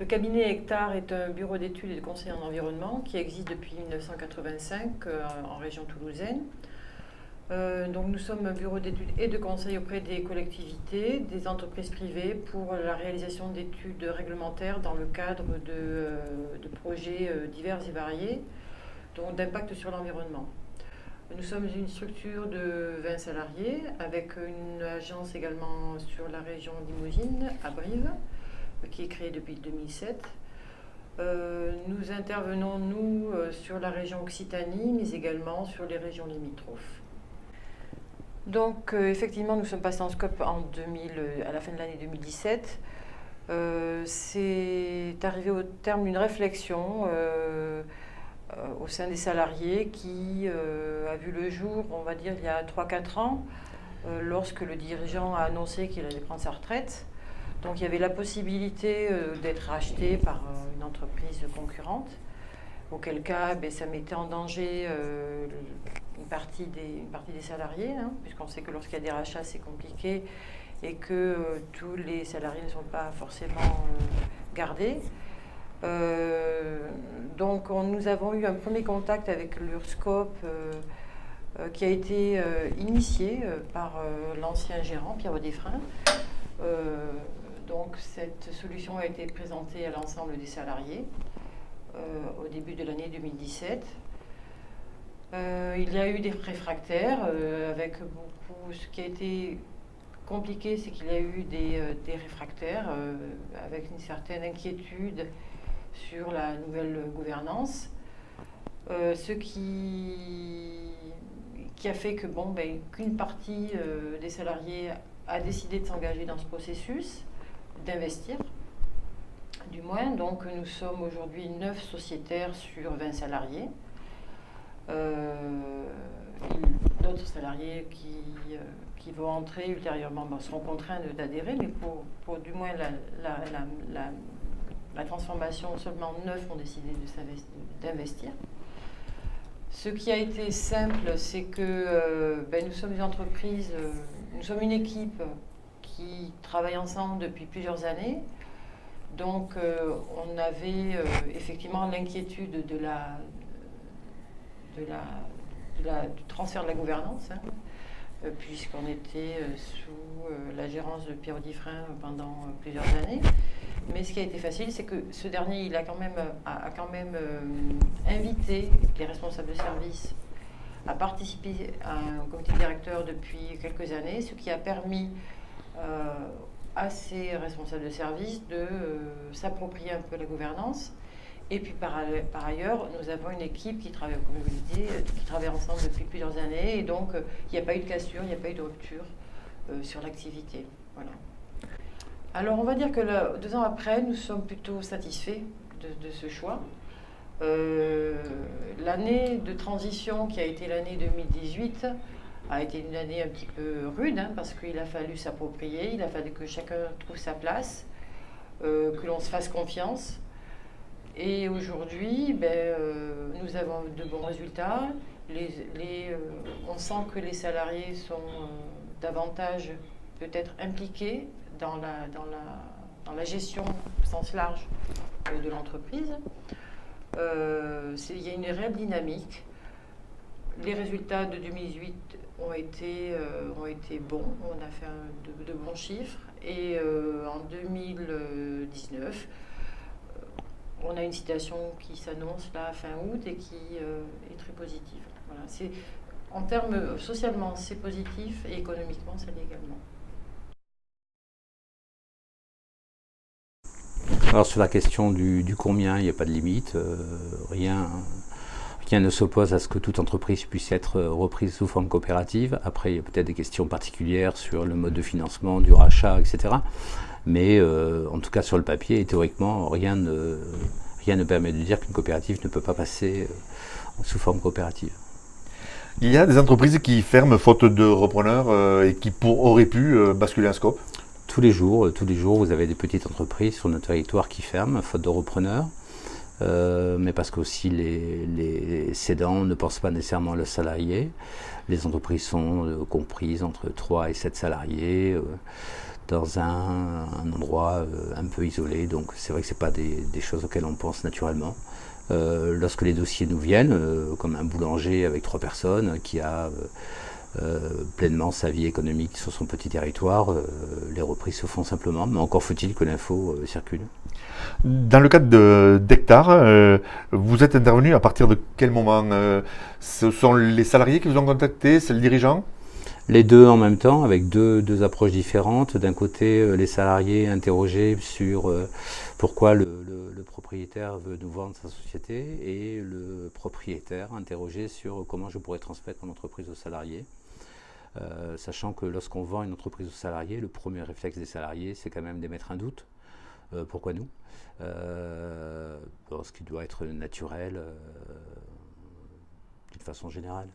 Le cabinet Hectare est un bureau d'études et de conseil en environnement qui existe depuis 1985 en région toulousaine. Donc nous sommes un bureau d'études et de conseil auprès des collectivités, des entreprises privées pour la réalisation d'études réglementaires dans le cadre de projets divers et variés, donc d'impact sur l'environnement. Nous sommes une structure de 20 salariés avec une agence également sur la région Limousine, à Brive, qui est créée depuis 2007. Nous intervenons, sur la région Occitanie, mais également sur les régions limitrophes. Donc, effectivement, nous sommes passés en scope à la fin de l'année 2017. C'est arrivé au terme d'une réflexion au sein des salariés qui a vu le jour, on va dire, il y a 3-4 ans, lorsque le dirigeant a annoncé qu'il allait prendre sa retraite. Donc il y avait la possibilité d'être racheté par une entreprise concurrente, auquel cas ça mettait en danger une partie des salariés, hein, puisqu'on sait que lorsqu'il y a des rachats, c'est compliqué et que tous les salariés ne sont pas forcément gardés. Donc nous avons eu un premier contact avec l'URSSCOP qui a été initié par l'ancien gérant, Pierre Audifrin. Donc cette solution a été présentée à l'ensemble des salariés au début de l'année 2017. Il y a eu des réfractaires avec beaucoup. Ce qui a été compliqué, c'est qu'il y a eu des réfractaires avec une certaine inquiétude sur la nouvelle gouvernance, ce qui a fait que qu'une partie des salariés a décidé de s'engager dans ce processus, d'investir, du moins. Donc nous sommes aujourd'hui 9 sociétaires sur 20 salariés. D'autres salariés qui vont entrer ultérieurement seront contraints d'adhérer, mais pour du moins la transformation, seulement 9 ont décidé d'investir. Ce qui a été simple, c'est que nous sommes une entreprise, nous sommes une équipe qui travaille ensemble depuis plusieurs années. Donc on avait effectivement l'inquiétude du transfert de la gouvernance, hein, puisqu'on était sous la gérance de Pierre Audifrin pendant plusieurs années. Mais ce qui a été facile, c'est que ce dernier, il a quand même invité les responsables de service à participer à un comité directeur depuis quelques années, ce qui a permis à ces responsables de service de s'approprier un peu la gouvernance. Et puis par ailleurs, nous avons une équipe qui travaille, comme je vous le disais, qui travaille ensemble depuis plusieurs années, et donc il n'y a pas eu de cassure, il n'y a pas eu de rupture sur l'activité. Voilà. Alors on va dire que 2 ans après, nous sommes plutôt satisfaits de ce choix. L'année de transition qui a été l'année 2018 a été une année un petit peu rude, hein, parce qu'il a fallu s'approprier, il a fallu que chacun trouve sa place, que l'on se fasse confiance. Et aujourd'hui, nous avons de bons résultats. On sent que les salariés sont davantage peut-être impliqués dans la gestion au sens large de l'entreprise. Il y a une réelle dynamique. Les résultats de 2018 ont été bons, on a fait de bons chiffres. Et en 2019, on a une situation qui s'annonce là fin août et qui est très positive. Voilà. En termes socialement, c'est positif et économiquement, ça l'est également. Alors sur la question du combien, il n'y a pas de limite, rien ne s'oppose à ce que toute entreprise puisse être reprise sous forme coopérative. Après, il y a peut-être des questions particulières sur le mode de financement, du rachat, etc. Mais en tout cas sur le papier, et théoriquement, rien ne permet de dire qu'une coopérative ne peut pas passer sous forme coopérative. Il y a des entreprises qui ferment faute de repreneurs et qui auraient pu basculer un scope. Tous les jours, vous avez des petites entreprises sur notre territoire qui ferment, faute de repreneurs, mais parce qu'aussi les cédants ne pensent pas nécessairement le salarié. Les entreprises sont comprises entre 3 et 7 salariés. dans un endroit un peu isolé. Donc c'est vrai que ce n'est pas des choses auxquelles on pense naturellement. Lorsque les dossiers nous viennent, comme un boulanger avec 3 personnes qui a pleinement sa vie économique sur son petit territoire, les reprises se font simplement, mais encore faut-il que l'info circule. Dans le cadre d'Hectare, vous êtes intervenu à partir de quel moment? Ce sont les salariés qui vous ont contacté, c'est le dirigeant? Les deux en même temps, avec deux approches différentes. D'un côté, les salariés interrogés sur pourquoi le propriétaire veut nous vendre sa société, et le propriétaire interrogé sur comment je pourrais transmettre mon entreprise aux salariés. Sachant que lorsqu'on vend une entreprise aux salariés, le premier réflexe des salariés, c'est quand même d'émettre un doute. Pourquoi nous? Ce qui doit être naturel d'une façon générale.